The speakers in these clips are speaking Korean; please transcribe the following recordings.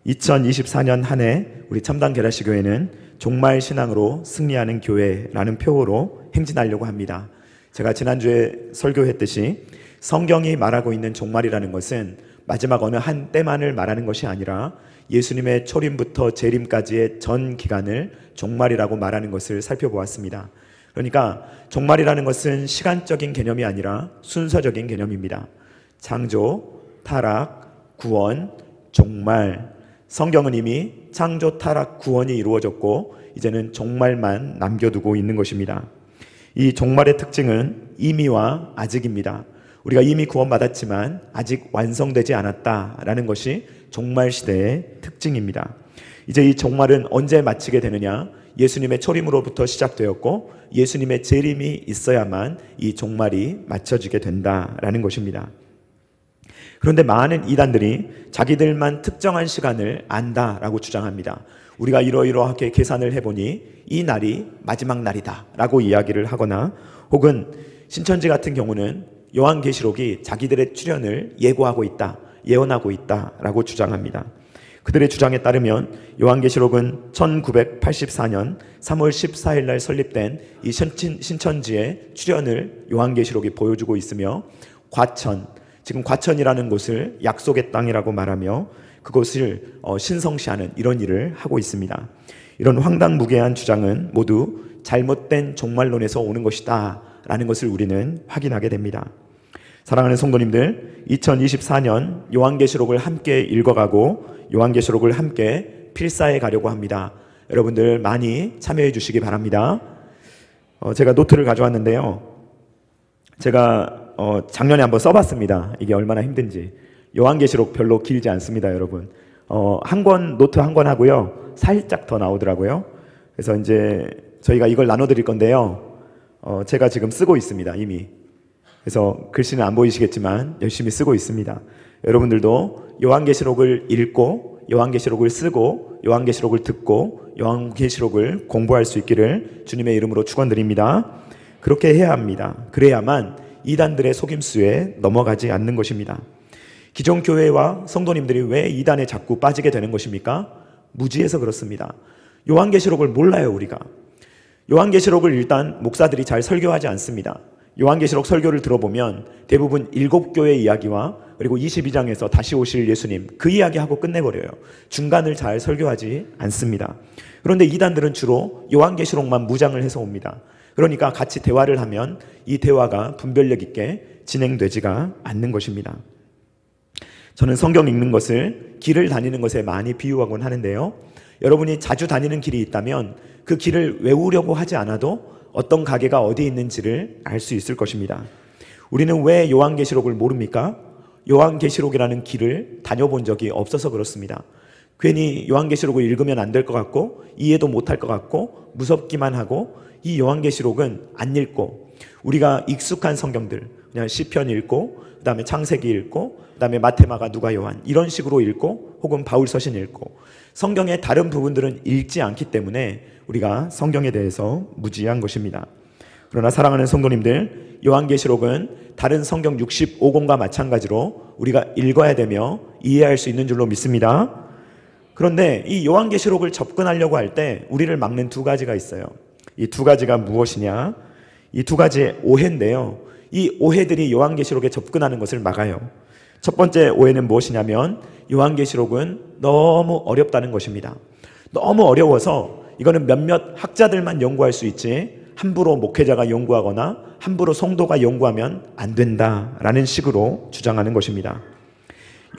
2024년 한 해 우리 첨단 계라시 교회는 종말 신앙으로 승리하는 교회라는 표어로 행진하려고 합니다. 제가 지난주에 설교했듯이 성경이 말하고 있는 종말이라는 것은 마지막 어느 한 때만을 말하는 것이 아니라 예수님의 초림부터 재림까지의 전 기간을 종말이라고 말하는 것을 살펴보았습니다. 그러니까 종말이라는 것은 시간적인 개념이 아니라 순서적인 개념입니다. 창조, 타락, 구원, 종말. 성경은 이미 창조, 타락, 구원이 이루어졌고 이제는 종말만 남겨두고 있는 것입니다. 이 종말의 특징은 이미와 아직입니다. 우리가 이미 구원받았지만 아직 완성되지 않았다라는 것이 종말 시대의 특징입니다. 이제 이 종말은 언제 마치게 되느냐? 예수님의 초림으로부터 시작되었고 예수님의 재림이 있어야만 이 종말이 맞춰지게 된다라는 것입니다. 그런데 많은 이단들이 자기들만 특정한 시간을 안다라고 주장합니다. 우리가 이러이러하게 계산을 해보니 이 날이 마지막 날이다 라고 이야기를 하거나, 혹은 신천지 같은 경우는 요한계시록이 자기들의 출현을 예고하고 있다, 예언하고 있다 라고 주장합니다. 그들의 주장에 따르면 요한계시록은 1984년 3월 14일 날 설립된 이 신천지의 출현을 요한계시록이 보여주고 있으며, 지금 과천이라는 곳을 약속의 땅이라고 말하며 그곳을 신성시하는 이런 일을 하고 있습니다. 이런 황당무계한 주장은 모두 잘못된 종말론에서 오는 것이다 라는 것을 우리는 확인하게 됩니다. 사랑하는 성도님들, 2024년 요한계시록을 함께 읽어가고 요한계시록을 함께 필사해 가려고 합니다. 여러분들 많이 참여해 주시기 바랍니다. 제가 노트를 가져왔는데요, 제가 작년에 한번 써봤습니다. 이게 얼마나 힘든지. 요한계시록 별로 길지 않습니다, 여러분. 노트 한 권 하고요, 살짝 더 나오더라고요. 그래서 이제 저희가 이걸 나눠드릴 건데요, 제가 지금 쓰고 있습니다, 이미. 그래서 글씨는 안 보이시겠지만 열심히 쓰고 있습니다. 여러분들도 요한계시록을 읽고 요한계시록을 쓰고 요한계시록을 듣고 요한계시록을 공부할 수 있기를 주님의 이름으로 축원드립니다. 그렇게 해야 합니다. 그래야만 이단들의 속임수에 넘어가지 않는 것입니다. 기존 교회와 성도님들이 왜 이단에 자꾸 빠지게 되는 것입니까? 무지해서 그렇습니다. 요한계시록을 몰라요, 우리가. 요한계시록을 일단 목사들이 잘 설교하지 않습니다. 요한계시록 설교를 들어보면 대부분 7교회 이야기와 그리고 22장에서 다시 오실 예수님, 그 이야기하고 끝내버려요. 중간을 잘 설교하지 않습니다. 그런데 이단들은 주로 요한계시록만 무장을 해서 옵니다. 그러니까 같이 대화를 하면 이 대화가 분별력 있게 진행되지가 않는 것입니다. 저는 성경 읽는 것을 길을 다니는 것에 많이 비유하곤 하는데요, 여러분이 자주 다니는 길이 있다면 그 길을 외우려고 하지 않아도 어떤 가게가 어디 있는지를 알 수 있을 것입니다. 우리는 왜 요한계시록을 모릅니까? 요한계시록이라는 길을 다녀본 적이 없어서 그렇습니다. 괜히 요한계시록을 읽으면 안 될 것 같고 이해도 못할 것 같고 무섭기만 하고, 이 요한계시록은 안 읽고 우리가 익숙한 성경들, 그냥 시편 읽고 그 다음에 창세기 읽고 그 다음에 마태, 마가, 누가, 요한 이런 식으로 읽고 혹은 바울서신 읽고 성경의 다른 부분들은 읽지 않기 때문에 우리가 성경에 대해서 무지한 것입니다. 그러나 사랑하는 성도님들, 요한계시록은 다른 성경 65권과 마찬가지로 우리가 읽어야 되며 이해할 수 있는 줄로 믿습니다. 그런데 이 요한계시록을 접근하려고 할 때 우리를 막는 두 가지가 있어요. 이 두 가지가 무엇이냐? 이 두 가지의 오해인데요, 이 오해들이 요한계시록에 접근하는 것을 막아요. 첫 번째 오해는 무엇이냐면 요한계시록은 너무 어렵다는 것입니다. 너무 어려워서 이거는 몇몇 학자들만 연구할 수 있지 함부로 목회자가 연구하거나 함부로 성도가 연구하면 안 된다라는 식으로 주장하는 것입니다.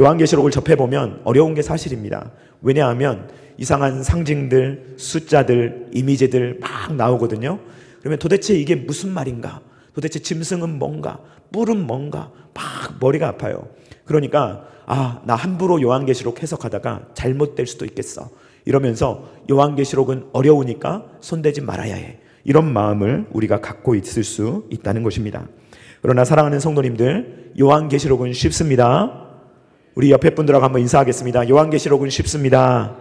요한계시록을 접해보면 어려운 게 사실입니다. 왜냐하면 이상한 상징들, 숫자들, 이미지들 막 나오거든요. 그러면 도대체 이게 무슨 말인가? 도대체 짐승은 뭔가? 뿔은 뭔가? 막 머리가 아파요. 그러니까 나 함부로 요한계시록 해석하다가 잘못될 수도 있겠어, 이러면서 요한계시록은 어려우니까 손대지 말아야 해, 이런 마음을 우리가 갖고 있을 수 있다는 것입니다. 그러나 사랑하는 성도님들, 요한계시록은 쉽습니다. 우리 옆에 분들하고 한번 인사하겠습니다. 요한계시록은 쉽습니다.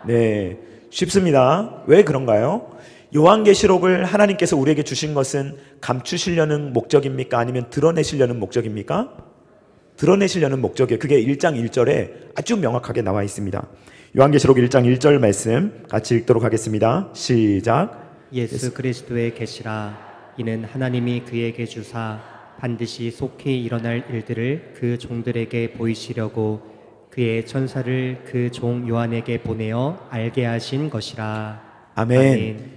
네, 쉽습니다. 왜 그런가요? 요한계시록을 하나님께서 우리에게 주신 것은 감추시려는 목적입니까? 아니면 드러내시려는 목적입니까? 드러내시려는 목적이에요. 그게 1장 1절에 아주 명확하게 나와 있습니다. 요한계시록 1장 1절 말씀 같이 읽도록 하겠습니다. 시작. 예수 그리스도의 계시라. 이는 하나님이 그에게 주사 반드시 속히 일어날 일들을 그 종들에게 보이시려고 그의 천사를 그 종 요한에게 보내어 알게 하신 것이라. 아멘. 아멘.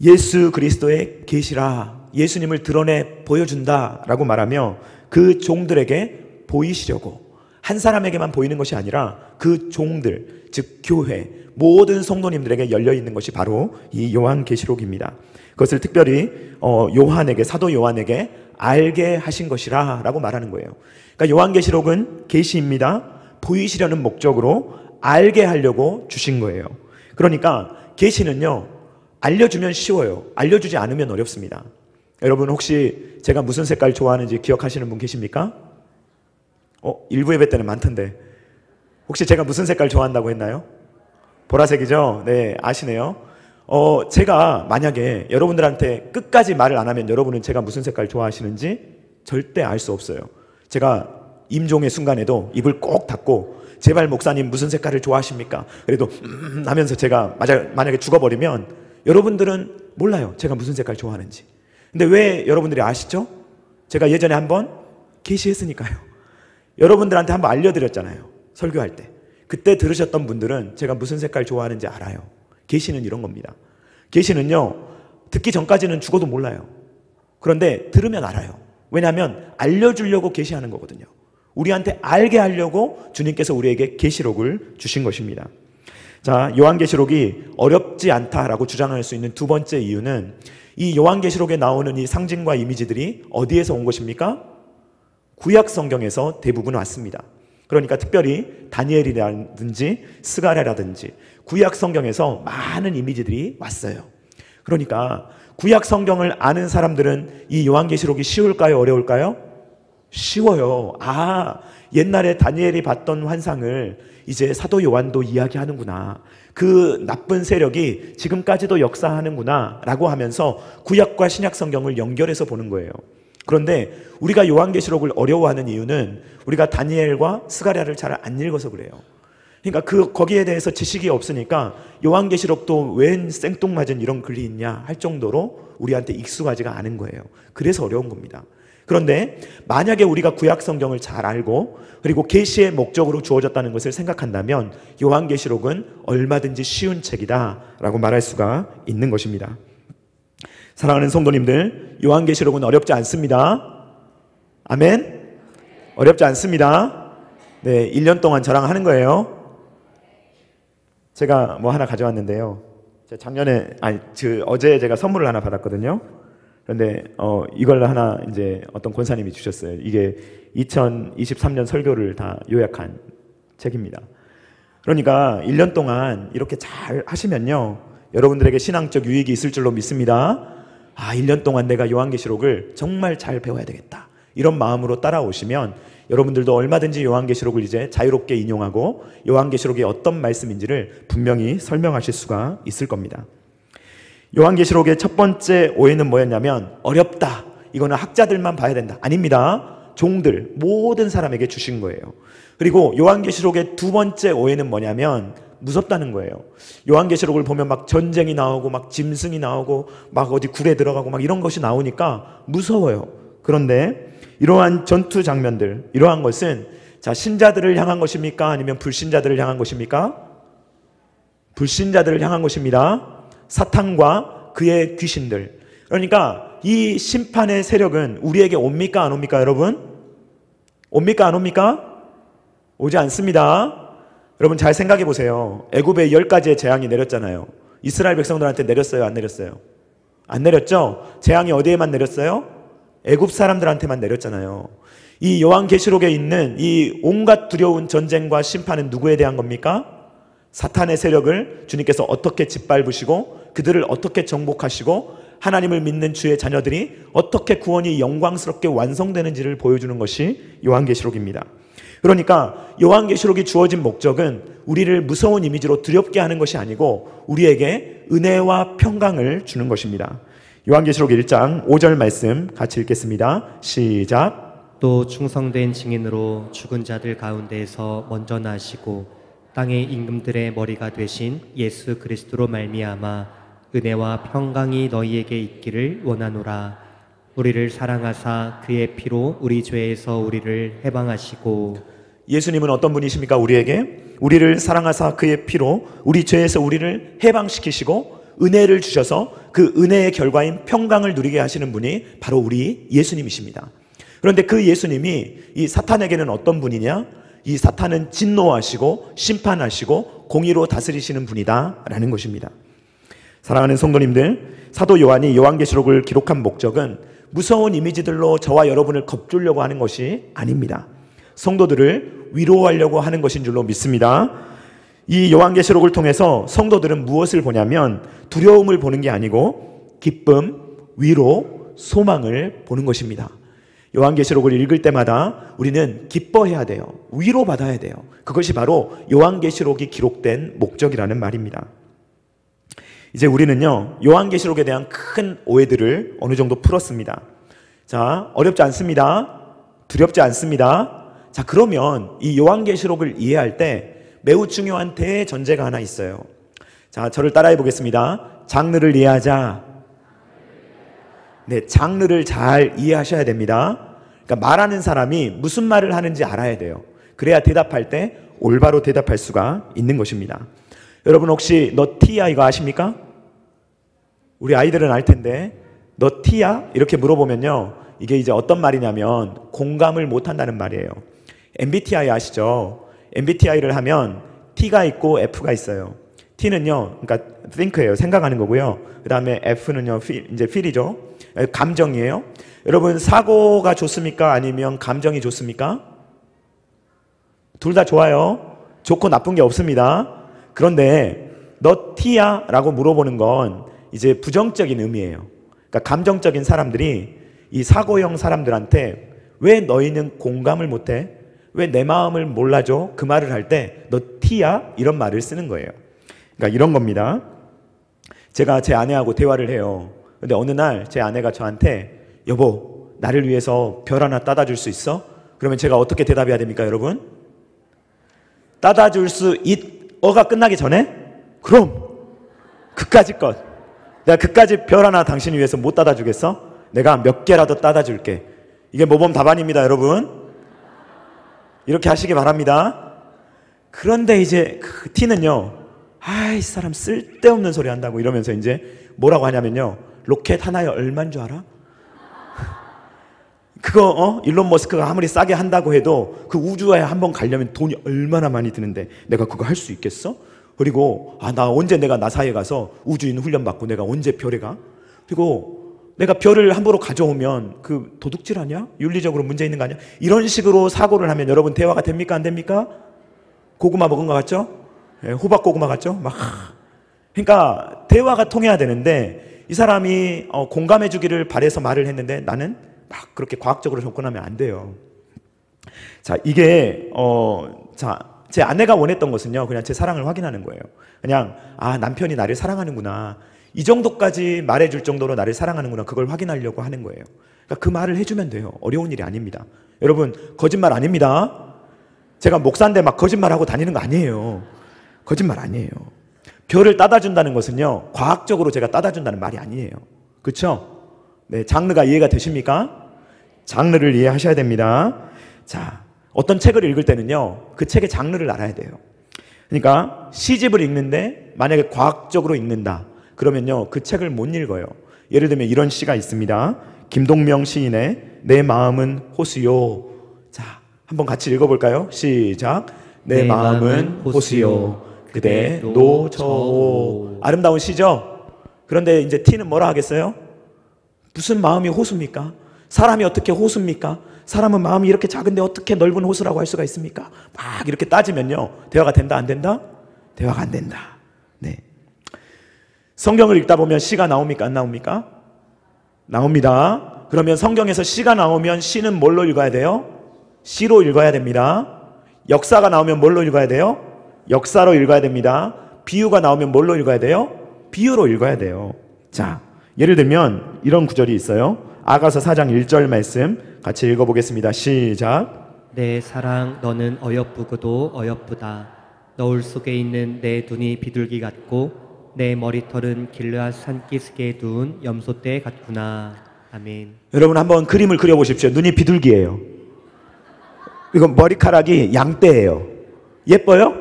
예수 그리스도의 계시라. 예수님을 드러내 보여준다라고 말하며 그 종들에게 보이시려고, 한 사람에게만 보이는 것이 아니라 그 종들, 즉 교회, 모든 성도님들에게 열려 있는 것이 바로 이 요한계시록입니다. 그것을 특별히 요한에게, 사도 요한에게 알게 하신 것이라 라고 말하는 거예요. 그러니까 요한계시록은 계시입니다. 보이시려는 목적으로 알게 하려고 주신 거예요. 그러니까 계시는요, 알려주면 쉬워요. 알려주지 않으면 어렵습니다. 여러분 혹시 제가 무슨 색깔 좋아하는지 기억하시는 분 계십니까? 일부 예배 때는 많던데. 혹시 제가 무슨 색깔 좋아한다고 했나요? 보라색이죠? 네, 아시네요. 제가 만약에 여러분들한테 끝까지 말을 안 하면 여러분은 제가 무슨 색깔 좋아하시는지 절대 알 수 없어요. 제가 임종의 순간에도 입을 꼭 닫고 제발 목사님 무슨 색깔을 좋아하십니까? 그래도 하면서 제가 만약에 죽어버리면 여러분들은 몰라요. 제가 무슨 색깔 좋아하는지. 근데 왜 여러분들이 아시죠? 제가 예전에 한번 계시했으니까요. 여러분들한테 한번 알려드렸잖아요. 설교할 때. 그때 들으셨던 분들은 제가 무슨 색깔 좋아하는지 알아요. 계시는 이런 겁니다. 계시는요, 듣기 전까지는 죽어도 몰라요. 그런데 들으면 알아요. 왜냐하면 알려주려고 계시하는 거거든요. 우리한테 알게 하려고 주님께서 우리에게 계시록을 주신 것입니다. 자, 요한계시록이 어렵지 않다라고 주장할 수 있는 두 번째 이유는 이 요한계시록에 나오는 이 상징과 이미지들이 어디에서 온 것입니까? 구약 성경에서 대부분 왔습니다. 그러니까 특별히 다니엘이라든지 스가랴라든지 구약 성경에서 많은 이미지들이 왔어요. 그러니까 구약 성경을 아는 사람들은 이 요한계시록이 쉬울까요? 어려울까요? 쉬워요. 옛날에 다니엘이 봤던 환상을 이제 사도 요한도 이야기하는구나. 그 나쁜 세력이 지금까지도 역사하는구나 라고 하면서 구약과 신약 성경을 연결해서 보는 거예요. 그런데 우리가 요한계시록을 어려워하는 이유는 우리가 다니엘과 스가랴를 잘 안 읽어서 그래요. 그러니까 거기에 대해서 지식이 없으니까 요한계시록도 웬 생뚱맞은 이런 글이 있냐 할 정도로 우리한테 익숙하지가 않은 거예요. 그래서 어려운 겁니다. 그런데 만약에 우리가 구약 성경을 잘 알고 그리고 계시의 목적으로 주어졌다는 것을 생각한다면 요한계시록은 얼마든지 쉬운 책이다라고 말할 수가 있는 것입니다. 사랑하는 성도님들, 요한계시록은 어렵지 않습니다. 아멘? 어렵지 않습니다. 네, 1년 동안 저랑 하는 거예요. 제가 뭐 하나 가져왔는데요. 어제 제가 선물을 하나 받았거든요. 그런데 이걸 하나 이제 어떤 권사님이 주셨어요. 이게 2023년 설교를 다 요약한 책입니다. 그러니까 1년 동안 이렇게 잘 하시면요, 여러분들에게 신앙적 유익이 있을 줄로 믿습니다. 1년 동안 내가 요한계시록을 정말 잘 배워야 되겠다, 이런 마음으로 따라오시면 여러분들도 얼마든지 요한계시록을 이제 자유롭게 인용하고 요한계시록이 어떤 말씀인지를 분명히 설명하실 수가 있을 겁니다. 요한계시록의 첫 번째 오해는 뭐였냐면 어렵다, 이거는 학자들만 봐야 된다. 아닙니다. 종들, 모든 사람에게 주신 거예요. 그리고 요한계시록의 두 번째 오해는 뭐냐면 무섭다는 거예요. 요한계시록을 보면 막 전쟁이 나오고 막 짐승이 나오고 막 어디 굴에 들어가고 막 이런 것이 나오니까 무서워요. 그런데 이러한 전투 장면들, 이러한 것은 신자들을 향한 것입니까? 아니면 불신자들을 향한 것입니까? 불신자들을 향한 것입니다. 사탄과 그의 귀신들. 그러니까 이 심판의 세력은 우리에게 옵니까? 안 옵니까? 여러분? 옵니까? 안 옵니까? 오지 않습니다. 여러분 잘 생각해 보세요. 애굽에 10가지의 재앙이 내렸잖아요. 이스라엘 백성들한테 내렸어요? 안 내렸어요? 안 내렸죠? 재앙이 어디에만 내렸어요? 애굽 사람들한테만 내렸잖아요. 이 요한계시록에 있는 이 온갖 두려운 전쟁과 심판은 누구에 대한 겁니까? 사탄의 세력을 주님께서 어떻게 짓밟으시고 그들을 어떻게 정복하시고 하나님을 믿는 주의 자녀들이 어떻게 구원이 영광스럽게 완성되는지를 보여주는 것이 요한계시록입니다. 그러니까 요한계시록이 주어진 목적은 우리를 무서운 이미지로 두렵게 하는 것이 아니고 우리에게 은혜와 평강을 주는 것입니다. 요한계시록 1장 5절 말씀 같이 읽겠습니다. 시작. 또 충성된 증인으로 죽은 자들 가운데에서 먼저 나시고 땅의 임금들의 머리가 되신 예수 그리스도로 말미암아 은혜와 평강이 너희에게 있기를 원하노라. 우리를 사랑하사 그의 피로 우리 죄에서 우리를 해방하시고. 예수님은 어떤 분이십니까? 우리를 사랑하사 그의 피로 우리 죄에서 우리를 해방시키시고 은혜를 주셔서 그 은혜의 결과인 평강을 누리게 하시는 분이 바로 우리 예수님이십니다. 그런데 그 예수님이 이 사탄에게는 어떤 분이냐? 이 사탄은 진노하시고 심판하시고 공의로 다스리시는 분이다라는 것입니다. 사랑하는 성도님들, 사도 요한이 요한계시록을 기록한 목적은 무서운 이미지들로 저와 여러분을 겁주려고 하는 것이 아닙니다. 성도들을 위로하려고 하는 것인 줄로 믿습니다. 이 요한계시록을 통해서 성도들은 무엇을 보냐면 두려움을 보는 게 아니고 기쁨, 위로, 소망을 보는 것입니다. 요한계시록을 읽을 때마다 우리는 기뻐해야 돼요. 위로받아야 돼요. 그것이 바로 요한계시록이 기록된 목적이라는 말입니다. 이제 우리는요, 요한계시록에 대한 큰 오해들을 어느 정도 풀었습니다. 자, 어렵지 않습니다. 두렵지 않습니다. 자, 그러면 이 요한계시록을 이해할 때 매우 중요한 대전제가 하나 있어요. 자, 저를 따라해 보겠습니다. 장르를 이해하자. 네, 장르를 잘 이해하셔야 됩니다. 그러니까 말하는 사람이 무슨 말을 하는지 알아야 돼요. 그래야 대답할 때 올바로 대답할 수가 있는 것입니다. 여러분 혹시 너 T야 이거 아십니까? 우리 아이들은 알 텐데 너 T야? 이렇게 물어보면요, 이게 이제 어떤 말이냐면 공감을 못한다는 말이에요. MBTI 아시죠? MBTI를 하면 T가 있고 F가 있어요. T는요, 그러니까 think예요. 생각하는 거고요. 그 다음에 F는요, 이제 feel이죠. 감정이에요. 여러분 사고가 좋습니까? 아니면 감정이 좋습니까? 둘 다 좋아요. 좋고 나쁜 게 없습니다. 그런데 너 T야? 라고 물어보는 건 이제 부정적인 의미예요. 그러니까 감정적인 사람들이 이 사고형 사람들한테 왜 너희는 공감을 못해? 왜 내 마음을 몰라줘? 그 말을 할 때 너 T야? 이런 말을 쓰는 거예요. 그러니까 이런 겁니다. 제가 제 아내하고 대화를 해요. 근데 어느 날 제 아내가 저한테 여보, 나를 위해서 별 하나 따다 줄 수 있어? 그러면 제가 어떻게 대답해야 됩니까, 여러분? 따다 줄 수 어가 끝나기 전에? 그럼 그까짓 것, 내가 그까짓 별 하나 당신 위해서 못 따다 주겠어? 내가 몇 개라도 따다 줄게. 이게 모범 답안입니다, 여러분. 이렇게 하시기 바랍니다. 그런데 이제 그 T는요, 아이 사람 쓸데없는 소리 한다고 이러면서 이제 뭐라고 하냐면요, 로켓 하나에 얼마인 줄 알아? 그거 일론 머스크가 아무리 싸게 한다고 해도 그 우주에 한번 가려면 돈이 얼마나 많이 드는데 내가 그거 할 수 있겠어? 그리고 나 언제 내가 나사에 가서 우주인 훈련 받고 내가 언제 별에 가? 그리고 내가 별을 함부로 가져오면 그 도둑질 아니야? 윤리적으로 문제 있는 거 아니야? 이런 식으로 사고를 하면 여러분 대화가 됩니까? 안 됩니까? 고구마 먹은 거 같죠? 예, 호박 고구마 같죠? 막. 그러니까 대화가 통해야 되는데 이 사람이 공감해 주기를 바래서 말을 했는데 나는 막 그렇게 과학적으로 접근하면 안 돼요. 자, 이게 제 아내가 원했던 것은요, 그냥 제 사랑을 확인하는 거예요. 그냥 남편이 나를 사랑하는구나, 이 정도까지 말해줄 정도로 나를 사랑하는구나, 그걸 확인하려고 하는 거예요. 그러니까 그 말을 해주면 돼요. 어려운 일이 아닙니다. 여러분 거짓말 아닙니다. 제가 목사인데 막 거짓말하고 다니는 거 아니에요. 거짓말 아니에요. 별을 따다 준다는 것은요, 과학적으로 제가 따다 준다는 말이 아니에요. 그렇죠? 네, 장르가 이해가 되십니까? 장르를 이해하셔야 됩니다. 자, 어떤 책을 읽을 때는요, 그 책의 장르를 알아야 돼요. 그러니까 시집을 읽는데 만약에 과학적으로 읽는다 그러면요, 그 책을 못 읽어요. 예를 들면 이런 시가 있습니다. 김동명 시인의 내 마음은 호수요. 자, 한번 같이 읽어볼까요? 시작. 내 마음은 호수요, 그대 노저오. 아름다운 시죠? 그런데 이제 T는 뭐라 하겠어요? 무슨 마음이 호수입니까? 사람이 어떻게 호수입니까? 사람은 마음이 이렇게 작은데 어떻게 넓은 호수라고 할 수가 있습니까? 막 이렇게 따지면요, 대화가 된다 안 된다? 대화가 안 된다. 네. 성경을 읽다 보면 시가 나옵니까? 안 나옵니까? 나옵니다. 그러면 성경에서 시가 나오면 시는 뭘로 읽어야 돼요? 시로 읽어야 됩니다. 역사가 나오면 뭘로 읽어야 돼요? 역사로 읽어야 됩니다. 비유가 나오면 뭘로 읽어야 돼요? 비유로 읽어야 돼요. 자, 예를 들면 이런 구절이 있어요. 아가서 4장 1절 말씀 같이 읽어보겠습니다. 시작. 내 사랑 너는 어여쁘고도 어여쁘다. 너울 속에 있는 내 눈이 비둘기 같고 내 머리털은 길르앗 산기슭에 두은 염소떼 같구나. 아멘. 여러분 한번 그림을 그려보십시오. 눈이 비둘기예요. 이건 머리카락이 양떼예요. 예뻐요?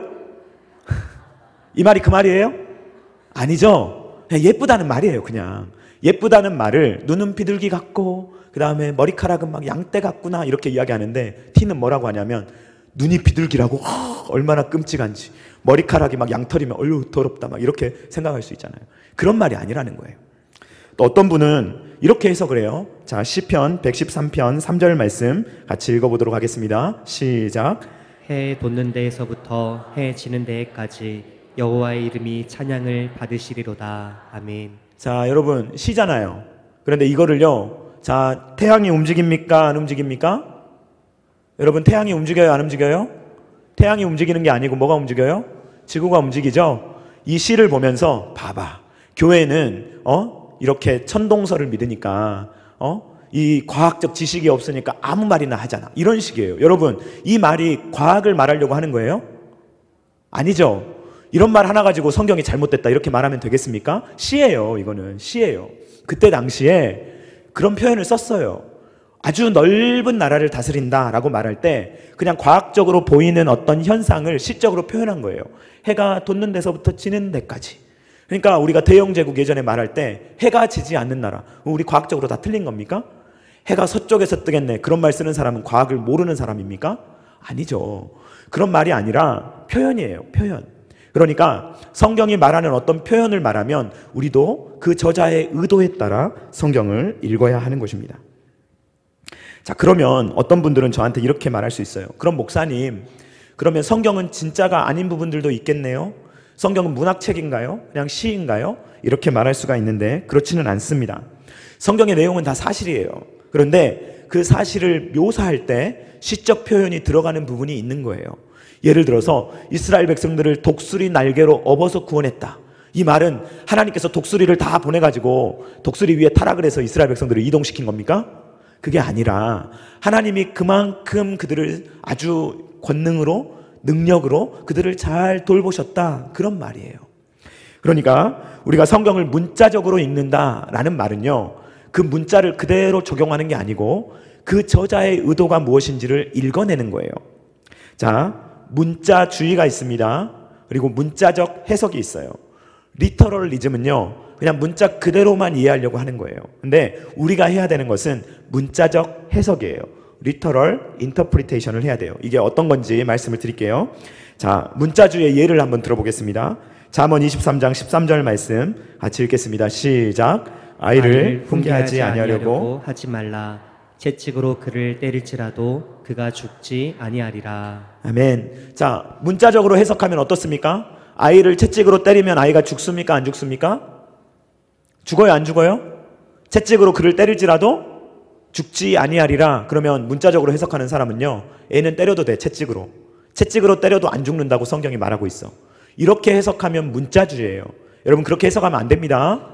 이 말이 그 말이에요? 아니죠. 그냥 예쁘다는 말이에요. 그냥 예쁘다는 말을 눈은 비둘기 같고 그 다음에 머리카락은 막 양떼 같구나 이렇게 이야기하는데 티는 뭐라고 하냐면 눈이 비둘기라고 얼마나 끔찍한지 머리카락이 막 양털이면 어휴 더럽다 막 이렇게 생각할 수 있잖아요. 그런 말이 아니라는 거예요. 또 어떤 분은 이렇게 해석을 해요. 자, 시편 113편 3절 말씀 같이 읽어보도록 하겠습니다. 시작. 해 돋는 데에서부터 해 지는 데까지 여호와의 이름이 찬양을 받으시리로다. 아멘. 자, 여러분 시잖아요. 그런데 이거를요. 자, 태양이 움직입니까? 안 움직입니까? 여러분 태양이 움직여요? 안 움직여요? 태양이 움직이는 게 아니고 뭐가 움직여요? 지구가 움직이죠. 이 시를 보면서 봐봐. 교회는 이렇게 천동설을 믿으니까 이 과학적 지식이 없으니까 아무 말이나 하잖아. 이런 식이에요. 여러분 이 말이 과학을 말하려고 하는 거예요? 아니죠. 이런 말 하나 가지고 성경이 잘못됐다 이렇게 말하면 되겠습니까? 시예요. 이거는 시예요. 그때 당시에 그런 표현을 썼어요. 아주 넓은 나라를 다스린다라고 말할 때 그냥 과학적으로 보이는 어떤 현상을 시적으로 표현한 거예요. 해가 돋는 데서부터 지는 데까지. 그러니까 우리가 대영제국 예전에 말할 때 해가 지지 않는 나라, 우리 과학적으로 다 틀린 겁니까? 해가 서쪽에서 뜨겠네. 그런 말 쓰는 사람은 과학을 모르는 사람입니까? 아니죠. 그런 말이 아니라 표현이에요. 표현. 그러니까 성경이 말하는 어떤 표현을 말하면 우리도 그 저자의 의도에 따라 성경을 읽어야 하는 것입니다. 자, 그러면 어떤 분들은 저한테 이렇게 말할 수 있어요. 그럼 목사님, 그러면 성경은 진짜가 아닌 부분들도 있겠네요? 성경은 문학책인가요? 그냥 시인가요? 이렇게 말할 수가 있는데 그렇지는 않습니다. 성경의 내용은 다 사실이에요. 그런데 그 사실을 묘사할 때 시적 표현이 들어가는 부분이 있는 거예요. 예를 들어서 이스라엘 백성들을 독수리 날개로 업어서 구원했다. 이 말은 하나님께서 독수리를 다 보내가지고 독수리 위에 타락을 해서 이스라엘 백성들을 이동시킨 겁니까? 그게 아니라 하나님이 그만큼 그들을 아주 권능으로 능력으로 그들을 잘 돌보셨다. 그런 말이에요. 그러니까 우리가 성경을 문자적으로 읽는다라는 말은요. 그 문자를 그대로 적용하는 게 아니고 그 저자의 의도가 무엇인지를 읽어내는 거예요. 자, 문자주의가 있습니다. 그리고 문자적 해석이 있어요. 리터럴리즘은요. 그냥 문자 그대로만 이해하려고 하는 거예요. 근데 우리가 해야 되는 것은 문자적 해석이에요. 리터럴 인터프리테이션을 해야 돼요. 이게 어떤 건지 말씀을 드릴게요. 자, 문자주의의 예를 한번 들어보겠습니다. 잠언 23장 13절 말씀 같이 읽겠습니다. 시작. 아이를 훈계하지 아니하려고 하지 말라. 채찍으로 그를 때릴지라도 그가 죽지 아니하리라. 아멘. 자, 문자적으로 해석하면 어떻습니까? 아이를 채찍으로 때리면 아이가 죽습니까? 안 죽습니까? 죽어요? 안 죽어요? 채찍으로 그를 때릴지라도 죽지 아니하리라. 그러면 문자적으로 해석하는 사람은요, 애는 때려도 돼. 채찍으로 때려도 안 죽는다고 성경이 말하고 있어. 이렇게 해석하면 문자주의예요. 여러분 그렇게 해석하면 안 됩니다.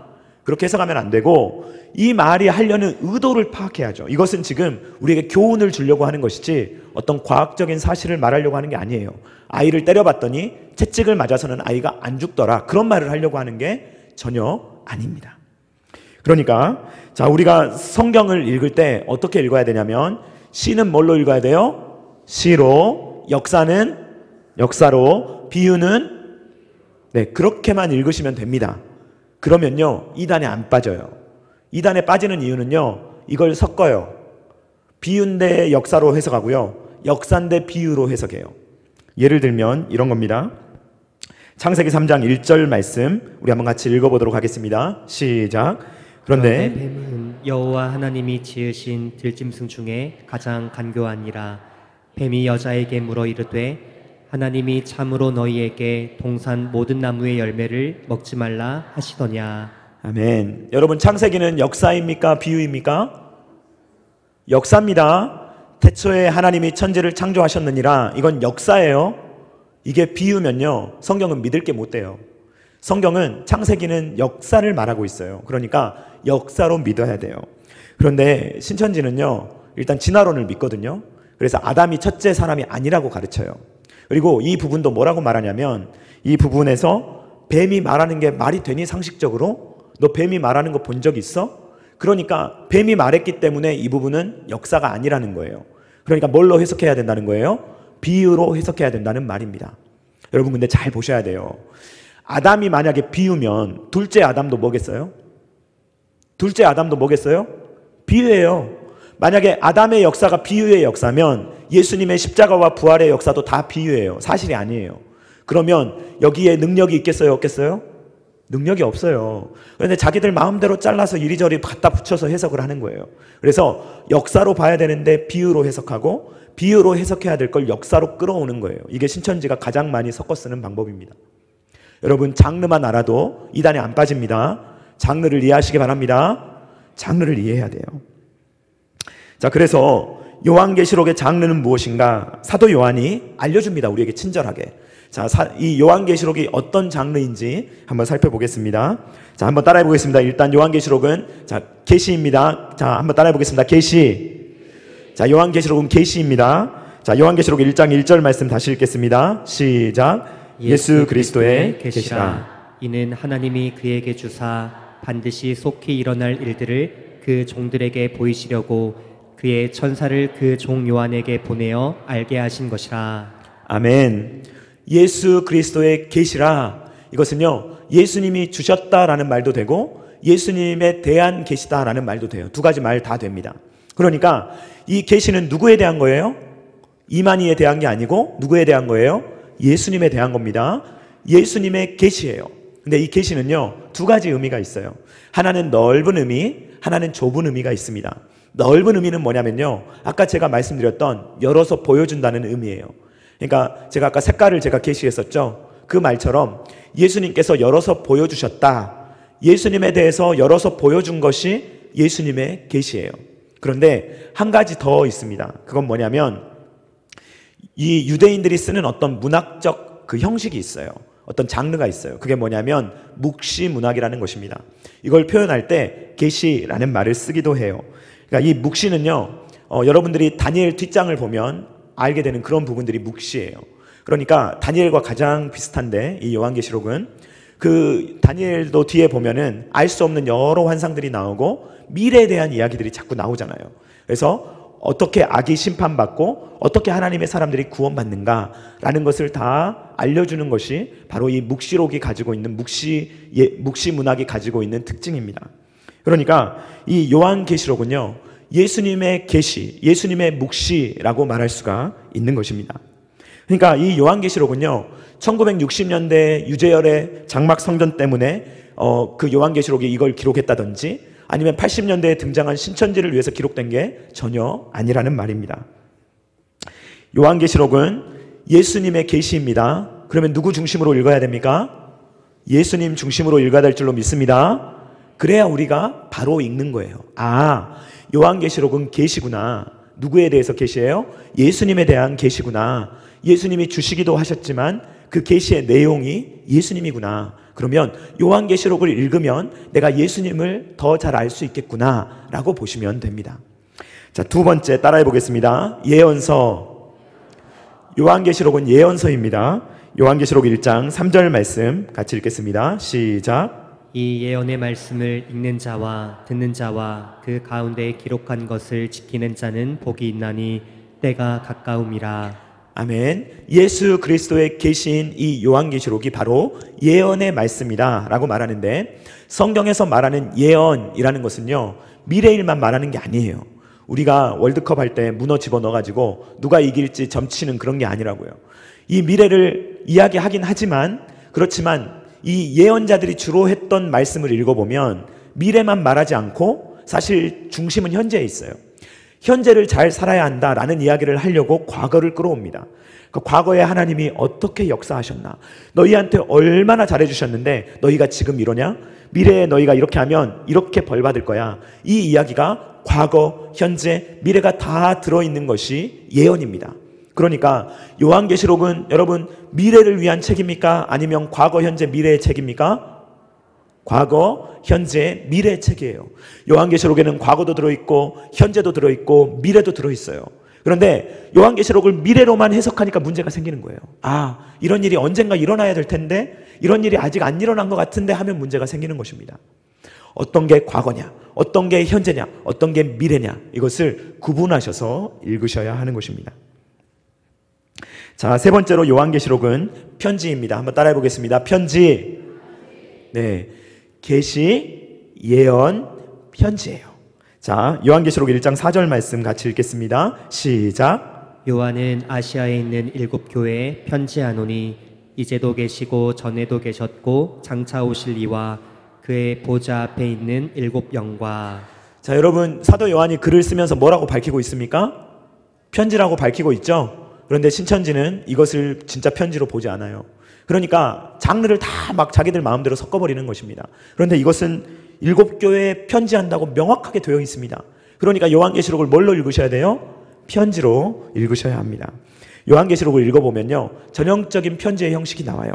그렇게 해석하면 안 되고 이 말이 하려는 의도를 파악해야죠. 이것은 지금 우리에게 교훈을 주려고 하는 것이지 어떤 과학적인 사실을 말하려고 하는 게 아니에요. 아이를 때려봤더니 채찍을 맞아서는 아이가 안 죽더라. 그런 말을 하려고 하는 게 전혀 아닙니다. 그러니까 자, 우리가 성경을 읽을 때 어떻게 읽어야 되냐면 시는 뭘로 읽어야 돼요? 시로, 역사는 역사로, 비유는 그렇게만 읽으시면 됩니다. 그러면요, 이단에 안 빠져요. 이단에 빠지는 이유는요, 이걸 섞어요. 비유인데 역사로 해석하고요, 역사인데 비유로 해석해요. 예를 들면 이런 겁니다. 창세기 3장 1절 말씀 우리 한번 같이 읽어보도록 하겠습니다. 시작. 그런데 뱀은 여호와 하나님이 지으신 들짐승 중에 가장 간교하니라. 뱀이 여자에게 물어 이르되 하나님이 참으로 너희에게 동산 모든 나무의 열매를 먹지 말라 하시더냐. 아멘. 여러분 창세기는 역사입니까? 비유입니까? 역사입니다. 태초에 하나님이 천지를 창조하셨느니라. 이건 역사예요. 이게 비유면요, 성경은 믿을 게 못 돼요. 성경은 창세기는 역사를 말하고 있어요. 그러니까 역사로 믿어야 돼요. 그런데 신천지는요, 일단 진화론을 믿거든요. 그래서 아담이 첫째 사람이 아니라고 가르쳐요. 그리고 이 부분도 뭐라고 말하냐면, 이 부분에서 뱀이 말하는 게 말이 되니 상식적으로? 너 뱀이 말하는 거 본 적 있어? 그러니까 뱀이 말했기 때문에 이 부분은 역사가 아니라는 거예요. 그러니까 뭘로 해석해야 된다는 거예요? 비유로 해석해야 된다는 말입니다. 여러분 근데 잘 보셔야 돼요. 아담이 만약에 비유면 둘째 아담도 뭐겠어요? 둘째 아담도 뭐겠어요? 비유예요. 만약에 아담의 역사가 비유의 역사면 예수님의 십자가와 부활의 역사도 다 비유예요. 사실이 아니에요. 그러면 여기에 능력이 있겠어요? 없겠어요? 능력이 없어요. 그런데 자기들 마음대로 잘라서 이리저리 갖다 붙여서 해석을 하는 거예요. 그래서 역사로 봐야 되는데 비유로 해석하고, 비유로 해석해야 될 걸 역사로 끌어오는 거예요. 이게 신천지가 가장 많이 섞어 쓰는 방법입니다. 여러분 장르만 알아도 이단에 안 빠집니다. 장르를 이해하시기 바랍니다. 장르를 이해해야 돼요. 자, 그래서 요한계시록의 장르는 무엇인가? 사도 요한이 알려줍니다. 우리에게 친절하게. 자, 이 요한계시록이 어떤 장르인지 한번 살펴보겠습니다. 자, 한번 따라해 보겠습니다. 일단 요한계시록은 자, 계시입니다. 자, 한번 따라해 보겠습니다. 계시. 자, 요한계시록은 계시입니다. 자, 요한계시록 1장 1절 말씀 다시 읽겠습니다. 시작. 예수 그리스도의 계시라. 이는 하나님이 그에게 주사 반드시 속히 일어날 일들을 그 종들에게 보이시려고 그의 천사를 그 종 요한에게 보내어 알게 하신 것이라. 아멘. 예수 그리스도의 계시라. 이것은요, 예수님이 주셨다라는 말도 되고 예수님에 대한 계시다라는 말도 돼요. 두 가지 말 다 됩니다. 그러니까 이 계시는 누구에 대한 거예요? 이만희에 대한 게 아니고 누구에 대한 거예요? 예수님에 대한 겁니다. 예수님의 계시예요. 근데 이 계시는요, 두 가지 의미가 있어요. 하나는 넓은 의미, 하나는 좁은 의미가 있습니다. 넓은 의미는 뭐냐면요, 아까 제가 말씀드렸던 열어서 보여준다는 의미예요. 그러니까 제가 아까 색깔을 제가 계시했었죠. 그 말처럼 예수님께서 열어서 보여주셨다. 예수님에 대해서 열어서 보여준 것이 예수님의 계시예요. 그런데 한 가지 더 있습니다. 그건 뭐냐면 이 유대인들이 쓰는 어떤 문학적 그 형식이 있어요. 어떤 장르가 있어요. 그게 뭐냐면 묵시문학이라는 것입니다. 이걸 표현할 때 계시라는 말을 쓰기도 해요. 그러니까 이 묵시는요, 여러분들이 다니엘 뒷장을 보면 알게 되는 그런 부분들이 묵시예요. 그러니까 다니엘과 가장 비슷한데 이 요한계시록은 그 다니엘도 뒤에 보면은 알 수 없는 여러 환상들이 나오고 미래에 대한 이야기들이 자꾸 나오잖아요. 그래서 어떻게 악이 심판받고 어떻게 하나님의 사람들이 구원받는가라는 것을 다 알려주는 것이 바로 이 묵시록이 가지고 있는 묵시 문학이 가지고 있는 특징입니다. 그러니까 이 요한계시록은요, 예수님의 계시, 예수님의 묵시라고 말할 수가 있는 것입니다. 그러니까 이 요한계시록은요, 1960년대 유재열의 장막 성전 때문에 그 요한계시록이 이걸 기록했다든지 아니면 80년대에 등장한 신천지를 위해서 기록된 게 전혀 아니라는 말입니다. 요한계시록은 예수님의 계시입니다. 그러면 누구 중심으로 읽어야 됩니까? 예수님 중심으로 읽어야 될 줄로 믿습니다. 그래야 우리가 바로 읽는 거예요. 아, 요한계시록은 계시구나. 누구에 대해서 계시예요? 예수님에 대한 계시구나. 예수님이 주시기도 하셨지만 그 계시의 내용이 예수님이구나. 그러면 요한계시록을 읽으면 내가 예수님을 더 잘 알 수 있겠구나 라고 보시면 됩니다. 자, 두 번째 따라해 보겠습니다. 예언서. 요한계시록은 예언서입니다. 요한계시록 1장 3절 말씀 같이 읽겠습니다. 시작. 이 예언의 말씀을 읽는 자와 듣는 자와 그 가운데 기록한 것을 지키는 자는 복이 있나니 때가 가까움이라. 아멘. 예수 그리스도의 계시인 이 요한계시록이 바로 예언의 말씀이다 라고 말하는데, 성경에서 말하는 예언이라는 것은요, 미래일만 말하는 게 아니에요. 우리가 월드컵 할 때 문어 집어넣어가지고 누가 이길지 점치는 그런 게 아니라고요. 이 미래를 이야기하긴 하지만, 그렇지만 이 예언자들이 주로 했던 말씀을 읽어보면 미래만 말하지 않고 사실 중심은 현재에 있어요. 현재를 잘 살아야 한다라는 이야기를 하려고 과거를 끌어옵니다. 그 과거에 하나님이 어떻게 역사하셨나, 너희한테 얼마나 잘해주셨는데 너희가 지금 이러냐, 미래에 너희가 이렇게 하면 이렇게 벌받을 거야. 이 이야기가 과거, 현재, 미래가 다 들어있는 것이 예언입니다. 그러니까 요한계시록은 여러분 미래를 위한 책입니까? 아니면 과거, 현재, 미래의 책입니까? 과거, 현재, 미래 책이에요. 요한계시록에는 과거도 들어있고 현재도 들어있고 미래도 들어있어요. 그런데 요한계시록을 미래로만 해석하니까 문제가 생기는 거예요. 아, 이런 일이 언젠가 일어나야 될 텐데 이런 일이 아직 안 일어난 것 같은데 하면 문제가 생기는 것입니다. 어떤 게 과거냐, 어떤 게 현재냐, 어떤 게 미래냐, 이것을 구분하셔서 읽으셔야 하는 것입니다. 자, 세 번째로 요한계시록은 편지입니다. 한번 따라해 보겠습니다. 편지. 네, 계시, 예언, 편지예요. 자, 요한계시록 1장 4절 말씀 같이 읽겠습니다. 시작. 요한은 아시아에 있는 7 교회에 편지하노니 이제도 계시고 전에도 계셨고 장차 오실 이와 그의 보좌 앞에 있는 7 영과. 자, 여러분, 사도 요한이 글을 쓰면서 뭐라고 밝히고 있습니까? 편지라고 밝히고 있죠. 그런데 신천지는 이것을 진짜 편지로 보지 않아요. 그러니까 장르를 다 막 자기들 마음대로 섞어버리는 것입니다. 그런데 이것은 7 교회에 편지한다고 명확하게 되어 있습니다. 그러니까 요한계시록을 뭘로 읽으셔야 돼요? 편지로 읽으셔야 합니다. 요한계시록을 읽어보면요, 전형적인 편지의 형식이 나와요.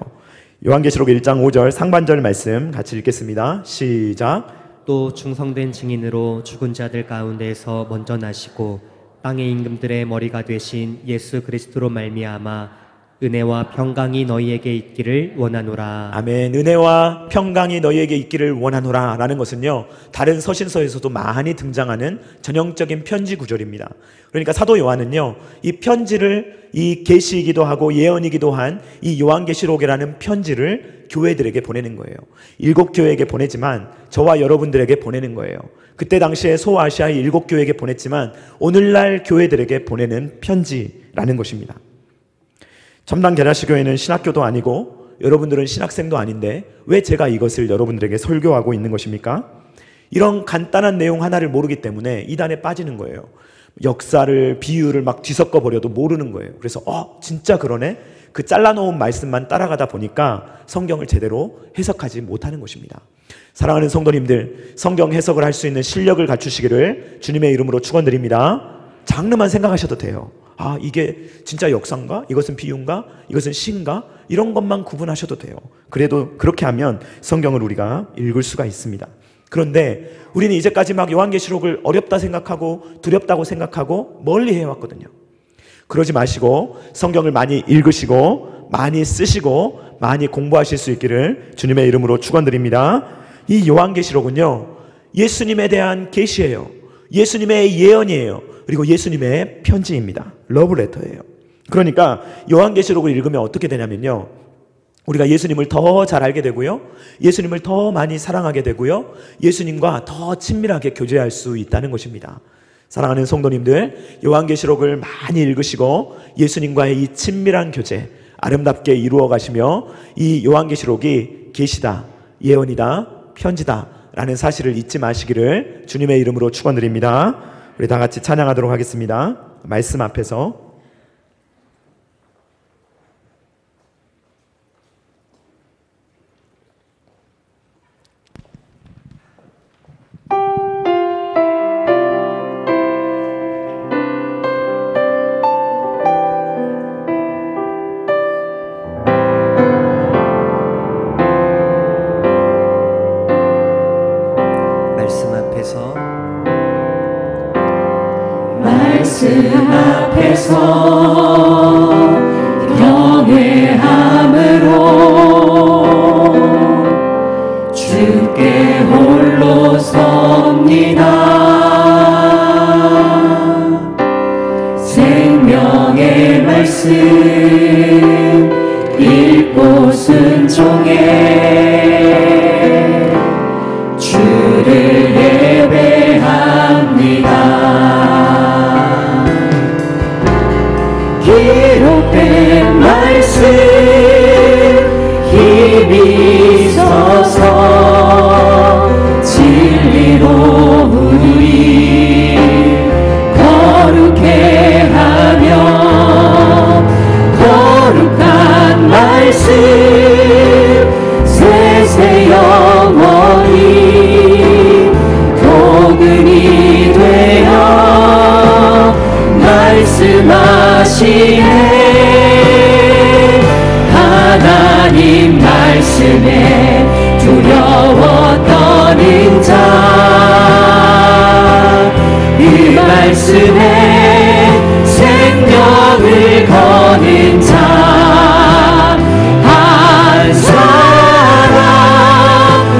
요한계시록 1장 5절 상반절 말씀 같이 읽겠습니다. 시작. 또 충성된 증인으로 죽은 자들 가운데에서 먼저 나시고 땅의 임금들의 머리가 되신 예수 그리스도로 말미암아 은혜와 평강이 너희에게 있기를 원하노라. 아멘. 은혜와 평강이 너희에게 있기를 원하노라 라는 것은요, 다른 서신서에서도 많이 등장하는 전형적인 편지 구절입니다. 그러니까 사도 요한은요, 이 편지를, 이 계시이기도 하고 예언이기도 한 이 요한계시록이라는 편지를 교회들에게 보내는 거예요. 7 교회에게 보내지만 저와 여러분들에게 보내는 거예요. 그때 당시에 소아시아의 7 교회에게 보냈지만 오늘날 교회들에게 보내는 편지라는 것입니다. 첨단 게라시 교회는 신학교도 아니고 여러분들은 신학생도 아닌데 왜 제가 이것을 여러분들에게 설교하고 있는 것입니까? 이런 간단한 내용 하나를 모르기 때문에 이단에 빠지는 거예요. 역사를, 비유를 막 뒤섞어 버려도 모르는 거예요. 그래서 진짜 그러네? 그 잘라놓은 말씀만 따라가다 보니까 성경을 제대로 해석하지 못하는 것입니다. 사랑하는 성도님들, 성경 해석을 할 수 있는 실력을 갖추시기를 주님의 이름으로 축원드립니다. 장르만 생각하셔도 돼요. 아, 이게 진짜 역사인가? 이것은 비유인가? 이것은 시인가? 이런 것만 구분하셔도 돼요. 그래도 그렇게 하면 성경을 우리가 읽을 수가 있습니다. 그런데 우리는 이제까지 막 요한계시록을 어렵다 생각하고 두렵다고 생각하고 멀리 해왔거든요. 그러지 마시고 성경을 많이 읽으시고 많이 쓰시고 많이 공부하실 수 있기를 주님의 이름으로 축원드립니다. 이 요한계시록은요, 예수님에 대한 계시예요. 예수님의 예언이에요. 그리고 예수님의 편지입니다. 러브레터예요. 그러니까 요한계시록을 읽으면 어떻게 되냐면요, 우리가 예수님을 더 잘 알게 되고요, 예수님을 더 많이 사랑하게 되고요, 예수님과 더 친밀하게 교제할 수 있다는 것입니다. 사랑하는 성도님들, 요한계시록을 많이 읽으시고 예수님과의 이 친밀한 교제 아름답게 이루어 가시며 이 요한계시록이 계시다, 예언이다, 편지다 라는 사실을 잊지 마시기를 주님의 이름으로 축원드립니다. 우리 다 같이 찬양하도록 하겠습니다. 말씀 앞에서. 말씀 앞에서 경외함으로 주께 홀로 섭니다. 생명의 말씀 읽고 순종해 주를 예배합니다. 기록된 말씀 힘이 있어서 진리로 우리 거룩해 하며 거룩한 말씀 세세 영원히 도근이 되어 말씀하시네. 하나님 말씀에 두려웠던 인자 이 말씀에 생명을 거는 자 한 사람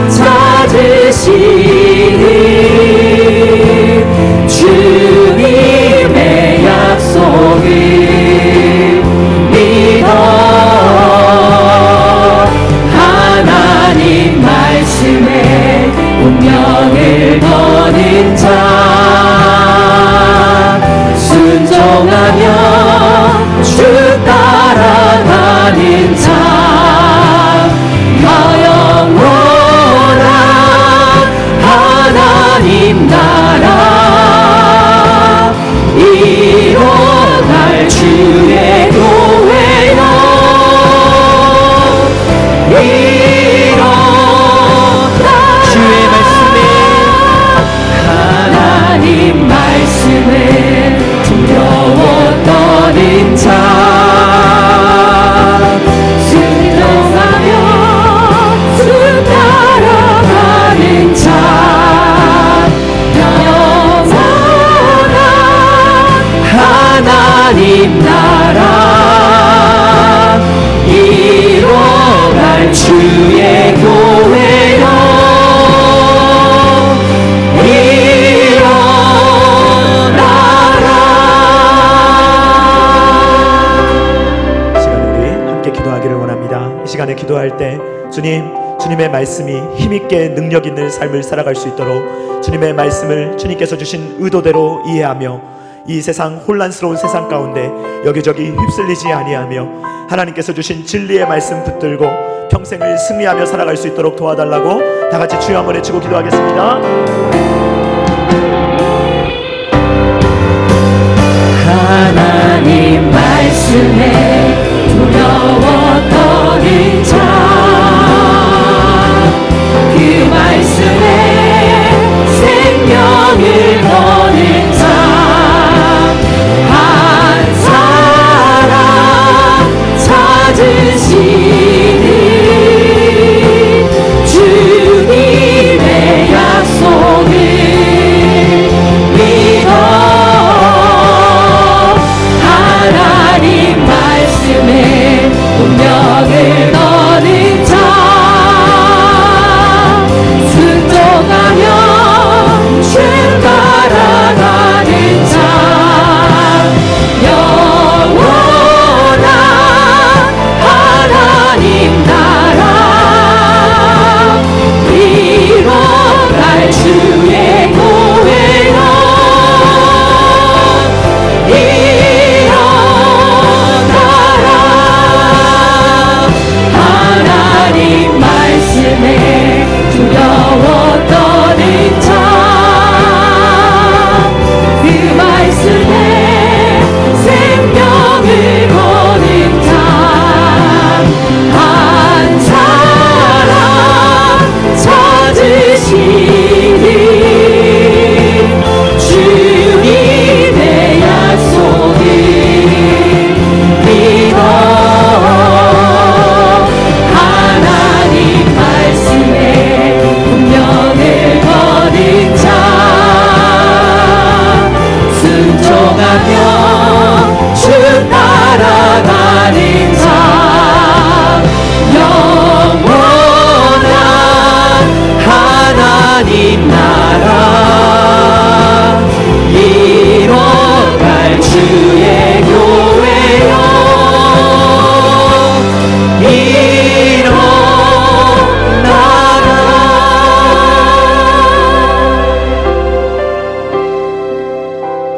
찾으시니 주님의 약속을 믿어 하나님 말씀에 운명을 거는 자 순종하며 주 따라가는 자 영원한 하나님 나라 이뤄갈 주의 교회여 주의 말씀에 하나님 말씀에 두려웠던 인자 순종하며 주 따라가는 자 영원한 하나님 나라 이뤄갈 주의 교회여 이 시간에 기도할 때 주님의 말씀이 힘있게 능력 있는 삶을 살아갈 수 있도록 주님의 말씀을 주님께서 주신 의도대로 이해하며 이 세상 혼란스러운 세상 가운데 여기저기 휩쓸리지 아니하며 하나님께서 주신 진리의 말씀 붙들고 평생을 승리하며 살아갈 수 있도록 도와달라고 다 같이 주여 한번 외치고 기도하겠습니다. 하나님 말씀에 두려웠던 인자 그 말씀에 생명을 거는 자 한 사람 찾으시니 주님의 약속을 믿어 하나님 말씀에 운명을 거는 자 순종하며 주 따라가는 자 영원한 하나님 나라 이뤄갈 주의 교회여 하나님 말씀에 두려웠던 인자 그 말씀에 생명을 거는 자 한 사람 찾으시니 주님의 약속을 믿어 하나님 말씀에 운명을 거는 자 순종하며 주 따라가는 자 영원한 하나님 나라 이뤄갈 주의 교회여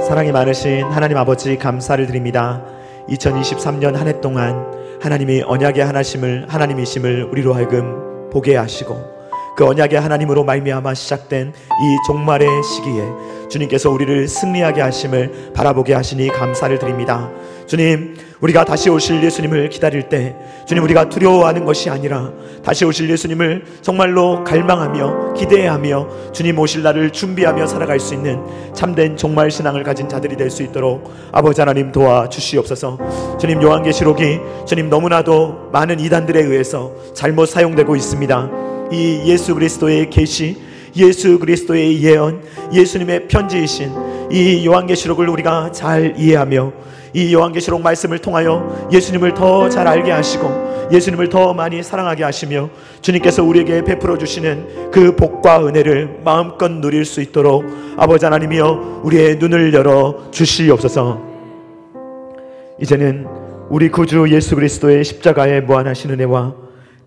사랑이 많으신 하나님 아버지 감사를 드립니다. 2023년 한 해 동안 하나님이 언약의 하나님이심을 우리로 하여금 보게 하시고 그 언약의 하나님으로 말미암아 시작된 이 종말의 시기에 주님께서 우리를 승리하게 하심을 바라보게 하시니 감사를 드립니다. 주님, 우리가 다시 오실 예수님을 기다릴 때 주님, 우리가 두려워하는 것이 아니라 다시 오실 예수님을 정말로 갈망하며 기대하며 주님 오실 날을 준비하며 살아갈 수 있는 참된 종말 신앙을 가진 자들이 될 수 있도록 아버지 하나님 도와주시옵소서. 주님, 요한계시록이 주님 너무나도 많은 이단들에 의해서 잘못 사용되고 있습니다. 이 예수 그리스도의 계시, 예수 그리스도의 예언, 예수님의 편지이신 이 요한계시록을 우리가 잘 이해하며 이 요한계시록 말씀을 통하여 예수님을 더 잘 알게 하시고 예수님을 더 많이 사랑하게 하시며 주님께서 우리에게 베풀어 주시는 그 복과 은혜를 마음껏 누릴 수 있도록 아버지 하나님이여 우리의 눈을 열어 주시옵소서. 이제는 우리 구주 예수 그리스도의 십자가의 무한하신 은혜와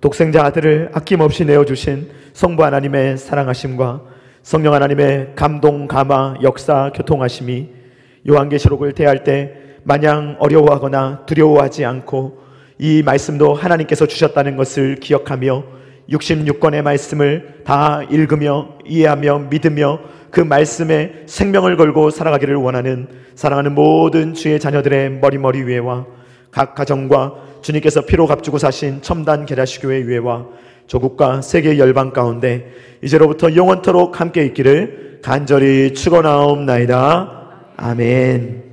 독생자 아들을 아낌없이 내어주신 성부 하나님의 사랑하심과 성령 하나님의 감동, 감화, 역사, 교통하심이 요한계시록을 대할 때 마냥 어려워하거나 두려워하지 않고 이 말씀도 하나님께서 주셨다는 것을 기억하며 66권의 말씀을 다 읽으며 이해하며 믿으며 그 말씀에 생명을 걸고 살아가기를 원하는 사랑하는 모든 주의 자녀들의 머리 위에와 각 가정과 주님께서 피로 값주고 사신 첨단 계라시교회 위에와 조국과 세계 열방 가운데 이제로부터 영원토록 함께 있기를 간절히 축원하옵나이다. 아멘.